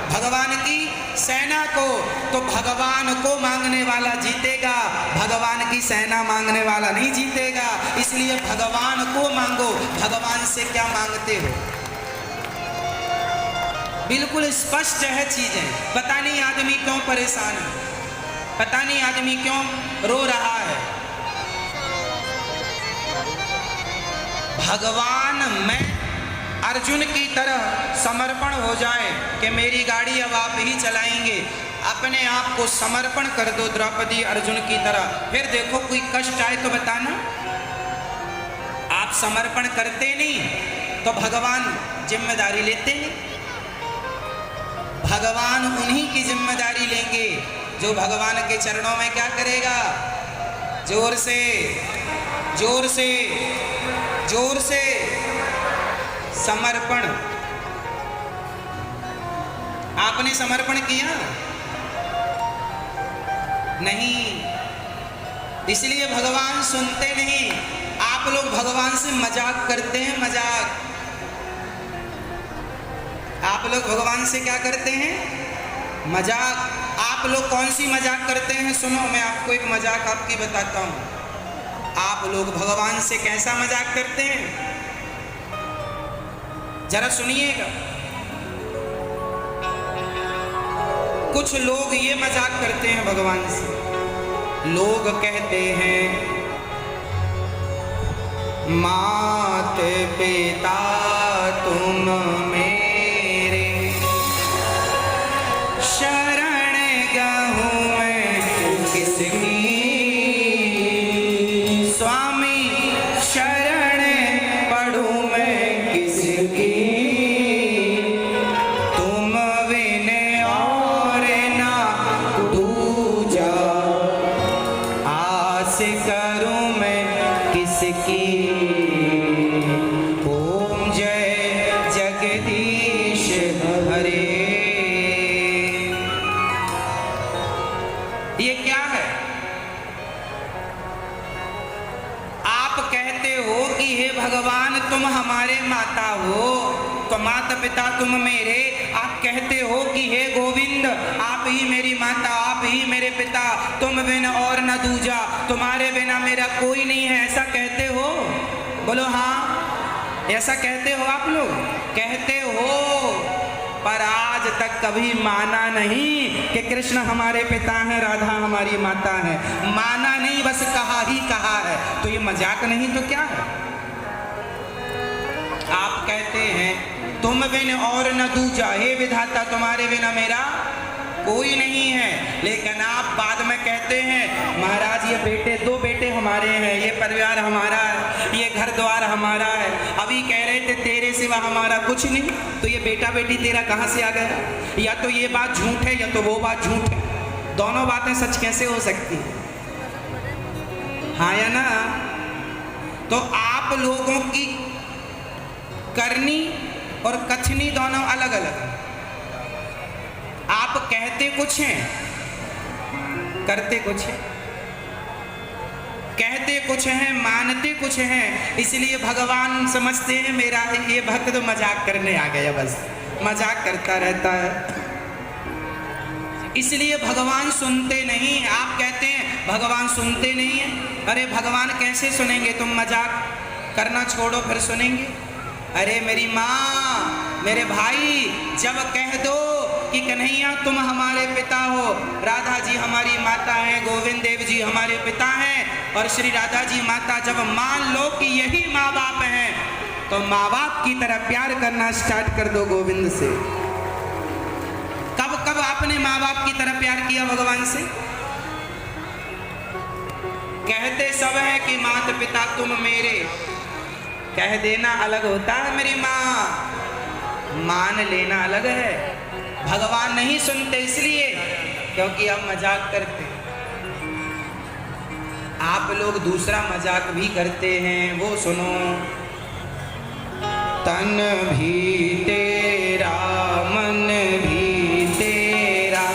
भगवान की सेना को, तो भगवान को मांगने वाला जीतेगा, भगवान की सेना मांगने वाला नहीं जीतेगा। इसलिए भगवान को मांगो। भगवान से क्या मांगते हो? बिल्कुल स्पष्ट है चीजें। पता नहीं आदमी क्यों परेशान है, पता नहीं आदमी क्यों रो रहा है। भगवान में अर्जुन की तरह समर्पण हो जाए कि मेरी गाड़ी अब आप ही चलाएंगे, अपने आप को समर्पण कर दो द्रौपदी अर्जुन की तरह। फिर देखो कोई कष्ट आए तो बताना। आप समर्पण करते नहीं तो भगवान जिम्मेदारी लेते नहीं। भगवान उन्हीं की जिम्मेदारी लेंगे जो भगवान के चरणों में क्या करेगा? जोर से, जोर से, जोर से समर्पण। आपने समर्पण किया नहीं, इसलिए भगवान सुनते नहीं। आप लोग भगवान से मजाक करते हैं, मजाक। आप लोग भगवान से क्या करते हैं? मजाक। आप लोग कौन सी मजाक करते हैं? सुनो, मैं आपको एक मजाक आपकी बताता हूं। आप लोग भगवान से कैसा मजाक करते हैं, जरा सुनिएगा। कुछ लोग ये मजाक करते हैं भगवान से। लोग कहते हैं मात पिता तुम मेरे, शरण गहूं मैं किसकी, स्वामी शरण पढ़ूं मैं किसकी, तुम बिन और ना दूजा, आस करूं मैं किसकी। ओम जय जगदीश हरे। ये क्या है? आप कहते हो कि हे भगवान तुम हमारे माता हो, तो माता पिता तुम मेरे। आप कहते हो कि हे गोविंद आप ही मेरी माता, आप ही मेरे पिता, तुम बिन और न दूजा, तुम्हारे बिना मेरा कोई नहीं है, ऐसा कहते हो? बोलो हाँ, ऐसा कहते हो आप लोग? कहते हो, पर आज तक कभी माना नहीं कि कृष्ण हमारे पिता हैं, राधा हमारी माता है। माना नहीं, बस कहा ही कहा है। तो ये मजाक नहीं तो क्या है? आप कहते हैं तुम बिन और न दूजा, हे विधाता तुम्हारे बिना मेरा कोई नहीं है। लेकिन आप बाद में कहते हैं महाराज ये बेटे, दो बेटे हमारे हैं, ये परिवार हमारा है, ये घर द्वार हमारा है। अभी कह रहे थे तेरे सिवा हमारा कुछ नहीं, तो ये बेटा बेटी तेरा कहाँ से आ गया? या तो ये बात झूठ है या तो वो बात झूठ है। दोनों बातें सच कैसे हो सकती हैं? हाँ या ना? तो आप लोगों की करनी और कथनी दोनों अलग अलग। आप कहते कुछ हैं, करते कुछ हैं। कहते कुछ हैं, मानते कुछ हैं। इसलिए भगवान समझते हैं मेरा ये भक्त तो मजाक करने आ गया, बस मजाक करता रहता है। इसलिए भगवान सुनते नहीं। आप कहते हैं भगवान सुनते नहीं है। अरे भगवान कैसे सुनेंगे? तुम मजाक करना छोड़ो फिर सुनेंगे। अरे मेरी माँ, मेरे भाई, जब कह दो कि कन्हैया तुम हमारे पिता हो, राधा जी हमारी माता हैं, गोविंद देव जी हमारे पिता हैं और श्री राधा जी माता, जब मान लो कि यही माँ बाप हैं, तो माँ बाप की तरह प्यार करना स्टार्ट कर दो गोविंद से। कब कब आपने माँ बाप की तरह प्यार किया भगवान से? कहते सब है कि माता पिता तुम मेरे, कह देना अलग होता है मेरी माँ, मान लेना अलग है। भगवान नहीं सुनते इसलिए क्योंकि आप मजाक करते हैं। आप लोग दूसरा मजाक भी करते हैं, वो सुनो। तन भी तेरा, मन भी तेरा,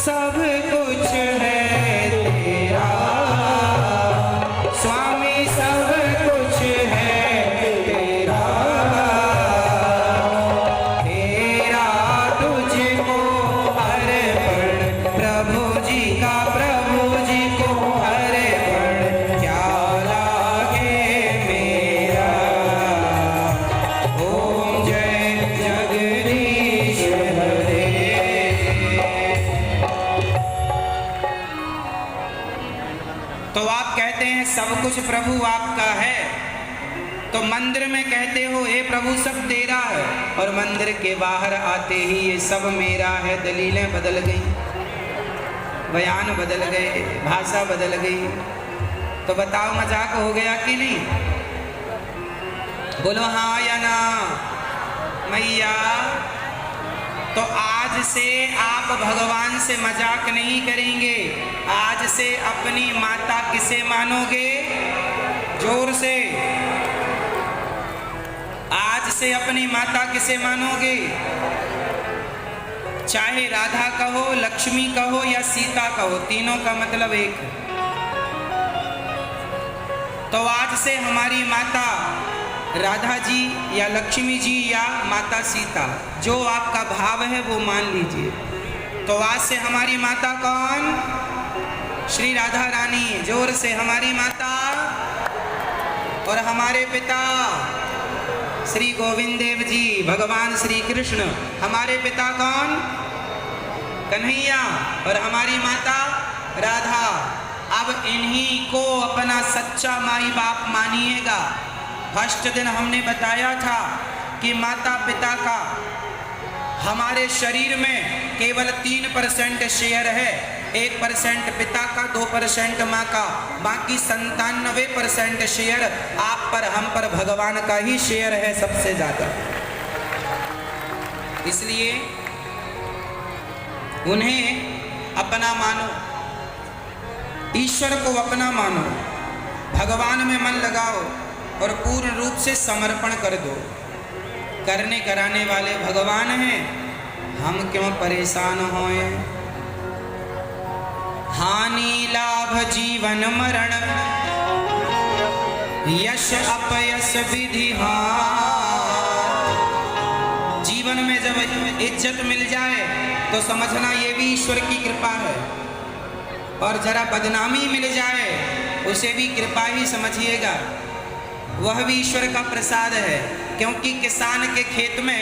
सब कुछ है तेरा, स्वामी सब कुछ है तेरा, तेरा तुझको कहते हैं सब कुछ प्रभु आपका है, तो मंदिर में कहते हो हे प्रभु सब तेरा है, और मंदिर के बाहर आते ही ये सब मेरा है। दलीलें बदल गई, बयान बदल गए, भाषा बदल गई। तो बताओ मजाक हो गया कि नहीं? बोलो हाँ या ना मैया। तो आज से आप भगवान से मजाक नहीं करेंगे, आज से अपनी माता किसे मानोगे? जोर से, आज से अपनी माता किसे मानोगे? चाहे राधा कहो, लक्ष्मी कहो या सीता कहो, तीनों का मतलब एक है। तो आज से हमारी माता राधा जी या लक्ष्मी जी या माता सीता, जो आपका भाव है वो मान लीजिए। तो आज से हमारी माता कौन? श्री राधा रानी। जोर से, हमारी माता। और हमारे पिता श्री गोविंद देव जी, भगवान श्री कृष्ण। हमारे पिता कौन? कन्हैया। और हमारी माता राधा। अब इन्हीं को अपना सच्चा माई बाप मानिएगा। फर्स्ट दिन हमने बताया था कि माता पिता का हमारे शरीर में केवल 3% शेयर है। 1% पिता का, 2% माँ का, बाकी 97% शेयर आप पर, हम पर भगवान का ही शेयर है सबसे ज्यादा। इसलिए उन्हें अपना मानो, ईश्वर को अपना मानो, भगवान में मन लगाओ और पूर्ण रूप से समर्पण कर दो। करने कराने वाले भगवान हैं, हम क्यों परेशान होए? हानि लाभ जीवन मरण, यश अपयश विधि हार। जीवन में जब इज्जत मिल जाए तो समझना ये भी ईश्वर की कृपा है, और जरा बदनामी मिल जाए उसे भी कृपा ही समझिएगा, वह भी ईश्वर का प्रसाद है। क्योंकि किसान के खेत में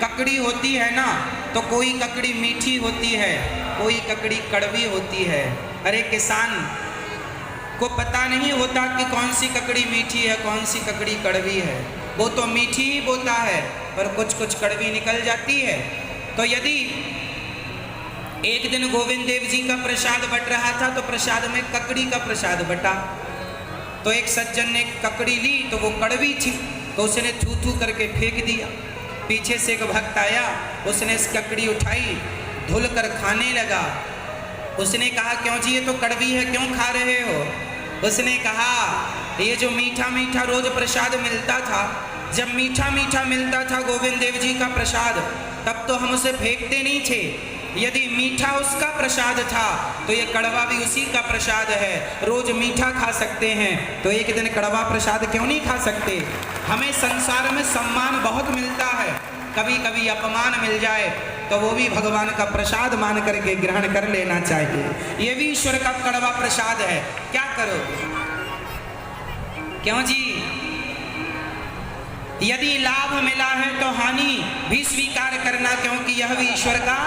ककड़ी होती है ना, तो कोई ककड़ी मीठी होती है, कोई ककड़ी कड़वी होती है। अरे किसान को पता नहीं होता कि कौन सी ककड़ी मीठी है, कौन सी ककड़ी कड़वी है। वो तो मीठी ही बोता है, पर कुछ कुछ कड़वी निकल जाती है। तो यदि एक दिन गोविंद देव जी का प्रसाद बट रहा था, तो प्रसाद में ककड़ी का प्रसाद बटा। तो एक सज्जन ने ककड़ी ली तो वो कड़वी थी, तो उसने थू थू करके फेंक दिया। पीछे से एक भक्त आया, उसने इस ककड़ी उठाई, धुल कर खाने लगा। उसने कहा क्यों जी, ये तो कड़वी है, क्यों खा रहे हो? उसने कहा ये जो मीठा मीठा रोज प्रसाद मिलता था, जब मीठा मीठा मिलता था गोविंद देव जी का प्रसाद, तब तो हम उसे फेंकते नहीं थे। यदि मीठा उसका प्रसाद था तो ये कड़वा भी उसी का प्रसाद है। रोज मीठा खा सकते हैं तो एक दिन कड़वा प्रसाद क्यों नहीं खा सकते? हमें संसार में सम्मान बहुत मिलता है, कभी कभी अपमान मिल जाए तो वो भी भगवान का प्रसाद मान करके ग्रहण कर लेना चाहिए। ये भी ईश्वर का कड़वा प्रसाद है। क्या करो? क्यों जी? यदि लाभ मिला है तो हानि भी स्वीकार करना, क्योंकि यह भी ईश्वर का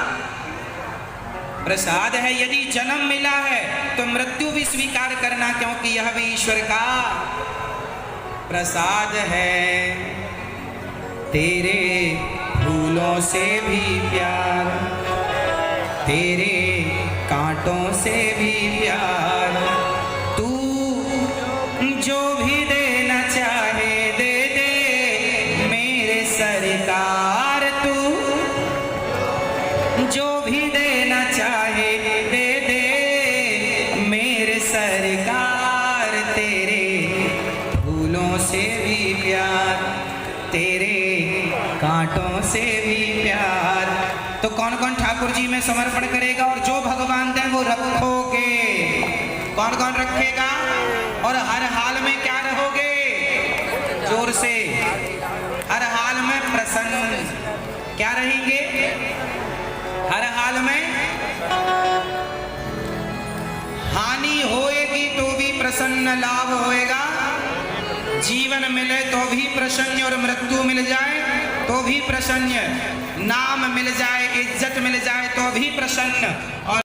प्रसाद है। यदि जन्म मिला है तो मृत्यु भी स्वीकार करना, क्योंकि यह भी ईश्वर का प्रसाद है। तेरे फूलों से भी प्यार, तेरे कांटों से भी प्यार, तू जो भी देना चाहे दे दे मेरे सरकार, तू जो भी देना चाहे दे दे मेरे सरकार। तेरे फूलों से भी प्यार, तेरे कांटों से भी प्यार। तो कौन कौन ठाकुर जी में समर्पण करेगा? और जो भगवान दें वो रखोगे। कौन कौन रखेगा? और हर हाल में क्या रहोगे? जोर से, हर हाल में प्रसन्न। क्या रहेंगे? हर हाल में। हानि होएगी तो भी प्रसन्न, लाभ होएगा, जीवन मिले तो भी प्रसन्न, और मृत्यु मिल जाए तो भी प्रसन्न, नाम मिल जाए, इज्जत मिल जाए तो भी प्रसन्न। और